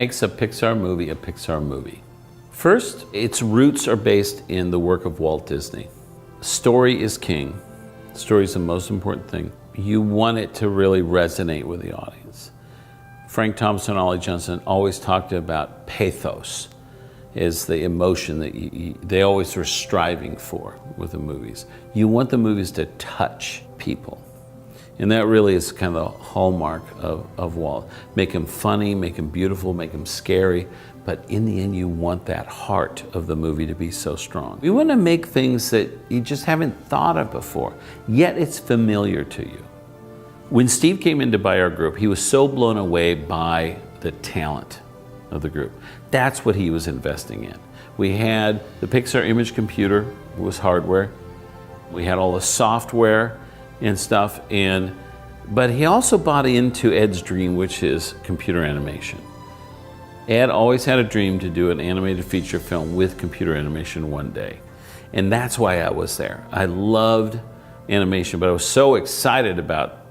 Makes a Pixar movie a Pixar movie. First, its roots are based in the work of Walt Disney. Story is king. Story is the most important thing. You want it to really resonate with the audience. Frank Thompson and Ollie Johnston always talked about pathos is the emotion that they always were striving for with the movies. You want the movies to touch people. And that really is kind of the hallmark of Walt. Make them funny, make them beautiful, make them scary, but in the end you want that heart of the movie to be so strong. We want to make things that you just haven't thought of before, yet it's familiar to you. When Steve came in to buy our group, he was so blown away by the talent of the group. That's what he was investing in. We had the Pixar image computer, it was hardware. We had all the software and stuff, but he also bought into Ed's dream, which is computer animation. Ed always had a dream to do an animated feature film with computer animation one day. And that's why I was there. I loved animation, but I was so excited about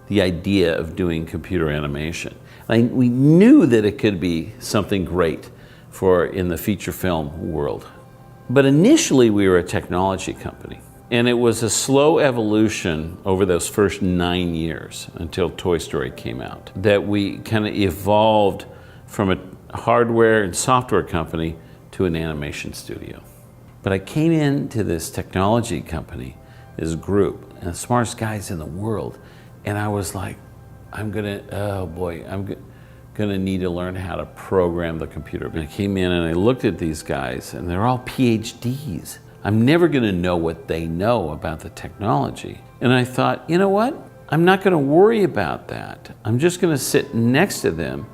the idea of doing computer animation. We knew that it could be something great for in the feature film world. But initially we were a technology company. And it was a slow evolution over those first 9 years until Toy Story came out, that we kind of evolved from a hardware and software company to an animation studio. But I came into this technology company, this group, and the smartest guys in the world, and I was like, I'm gonna need to learn how to program the computer. And I came in and I looked at these guys, and they're all PhDs. I'm never going to know what they know about the technology. And I thought, you know what? I'm not going to worry about that. I'm just going to sit next to them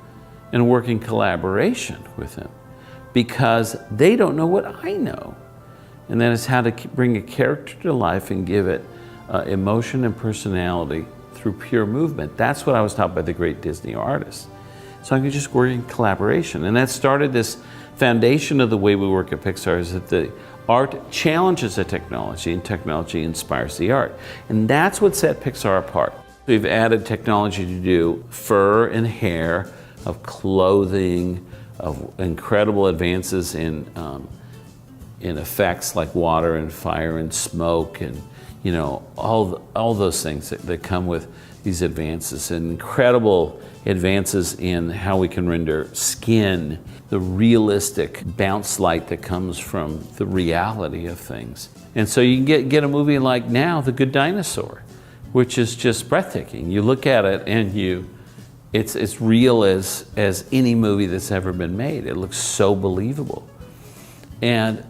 and work in collaboration with them because they don't know what I know. And that is how to bring a character to life and give it emotion and personality through pure movement. That's what I was taught by the great Disney artists. So I could just work in collaboration. And that started this foundation of the way we work at Pixar is that the art challenges the technology and technology inspires the art. And that's what set Pixar apart. We've added technology to do fur and hair, of clothing, of incredible advances in effects like water and fire and smoke and all those things that come with these advances, and incredible advances in how we can render skin, the realistic bounce light that comes from the reality of things. And so you can get a movie like now, The Good Dinosaur, which is just breathtaking. You look at it and it's real as any movie that's ever been made. It looks so believable. But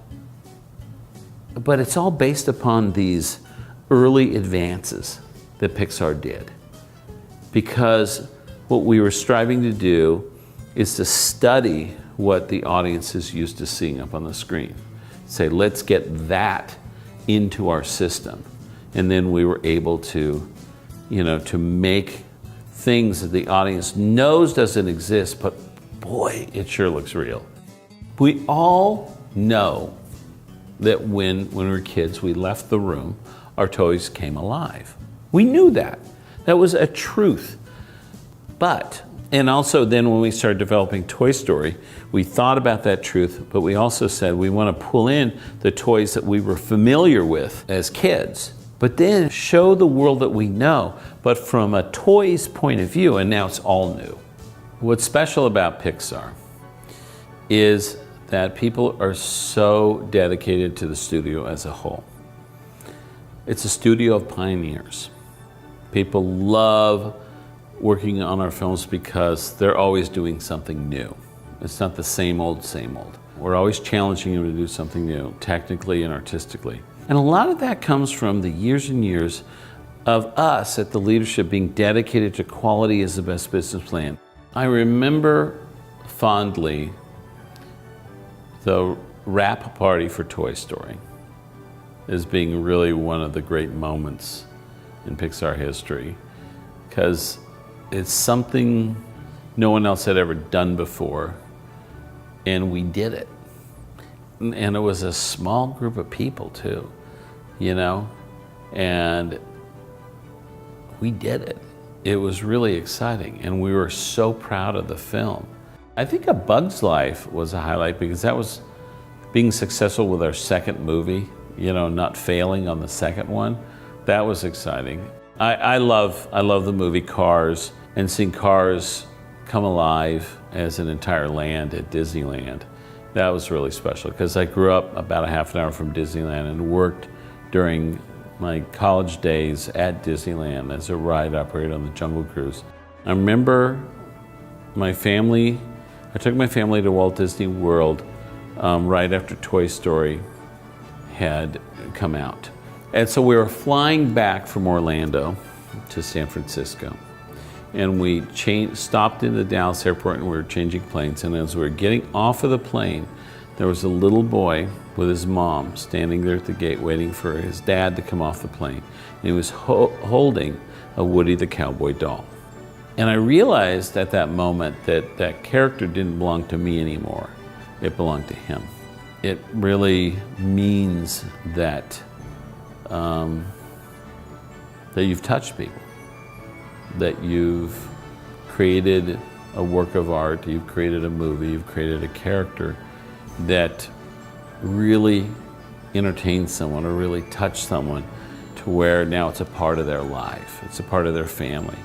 it's all based upon these early advances that Pixar did. Because what we were striving to do is to study what the audience is used to seeing up on the screen. Say, let's get that into our system. And then we were able to, to make things that the audience knows doesn't exist, but boy, it sure looks real. We all know that when we were kids, we left the room, our toys came alive. We knew that. That was a truth. And also then when we started developing Toy Story, we thought about that truth, but we also said we want to pull in the toys that we were familiar with as kids, but then show the world that we know, but from a toy's point of view, and now it's all new. What's special about Pixar is that people are so dedicated to the studio as a whole. It's a studio of pioneers. People love working on our films because they're always doing something new. It's not the same old, same old. We're always challenging them to do something new, technically and artistically. And a lot of that comes from the years and years of us at the leadership being dedicated to quality as the best business plan. I remember fondly the wrap party for Toy Story as being really one of the great moments in Pixar history, because it's something no one else had ever done before, and we did it. And it was a small group of people too, and we did it. It was really exciting, and we were so proud of the film. I think A Bug's Life was a highlight because that was being successful with our second movie, you know, not failing on the second one. That was exciting. I love the movie Cars, and seeing Cars come alive as an entire land at Disneyland. That was really special because I grew up about a half an hour from Disneyland and worked during my college days at Disneyland as a ride operator on the Jungle Cruise. I remember I took my family to Walt Disney World right after Toy Story had come out. And so we were flying back from Orlando to San Francisco. And we stopped in the Dallas airport and we were changing planes. And as we were getting off of the plane, there was a little boy with his mom standing there at the gate waiting for his dad to come off the plane. And he was holding a Woody the Cowboy doll. And I realized at that moment that that character didn't belong to me anymore. It belonged to him. It really means that that you've touched people, that you've created a work of art, you've created a movie, you've created a character that really entertains someone or really touched someone to where now it's a part of their life, it's a part of their family.